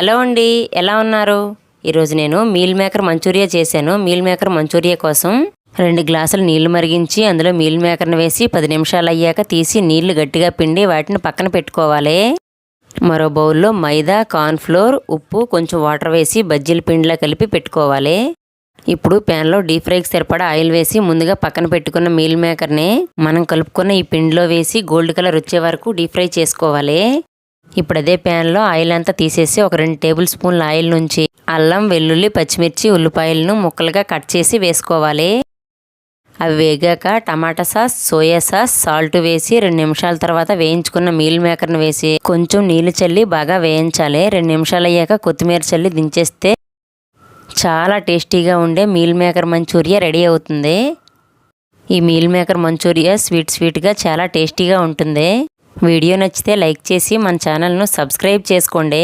Hello అండి, ఎలా ఉన్నారు? ఈరోజు నేను మీల్ మేకర్ మంచూరియా చేశాను. మీల్ మేకర్ మంచూరియా కోసం 2 గ్లాసులు నీళ్లు మరిగించి అందులో మీల్ మేకర్ని వేసి 10 నిమిషాలు అయ్యాక తీసి నీళ్లు గట్టిగా పిండి వాటిని పక్కన పెట్టుకోవాలి. మరో బౌల్లో మైదా, కార్న్ఫ్లోర్, ఉప్పు, కొంచెం వాటర్ వేసి బజ్జీల పిండిలా కలిపి పెట్టుకోవాలి. ఇప్పుడు ప్యాన్లో డీప్ ఫ్రైకి సరిపడా ఆయిల్ వేసి ముందుగా పక్కన పెట్టుకున్న మీల్ మేకర్ని మనం కలుపుకున్న ఈ పిండిలో వేసి గోల్డ్ కలర్ వచ్చే వరకు డీప్ ఫ్రై చేసుకోవాలి. ఇప్పుడు అదే ప్యాన్లో ఆయిల్ అంతా తీసేసి ఒక 2 టేబుల్ స్పూన్ల ఆయిల్ నుంచి అల్లం, వెల్లుల్లి, పచ్చిమిర్చి, ఉల్లిపాయలను ముక్కలుగా కట్ చేసి వేసుకోవాలి. అవి వేగాక టమాటా సాస్, సోయా సాస్, సాల్ట్ వేసి 2 నిమిషాల తర్వాత వేయించుకున్న మీల్ మేకర్ని వేసి కొంచెం నీళ్లు చల్లి బాగా వేయించాలి. 2 నిమిషాలు అయ్యాక కొత్తిమీర చల్లి దించేస్తే చాలా టేస్టీగా ఉండే మీల్ మేకర్ మంచూరియా రెడీ అవుతుంది. ఈ మీల్ మేకర్ మంచూరియా స్వీట్గా చాలా టేస్టీగా ఉంటుంది. వీడియో నచ్చితే లైక్ చేసి మన ఛానల్ను సబ్స్క్రైబ్ చేసుకోండి.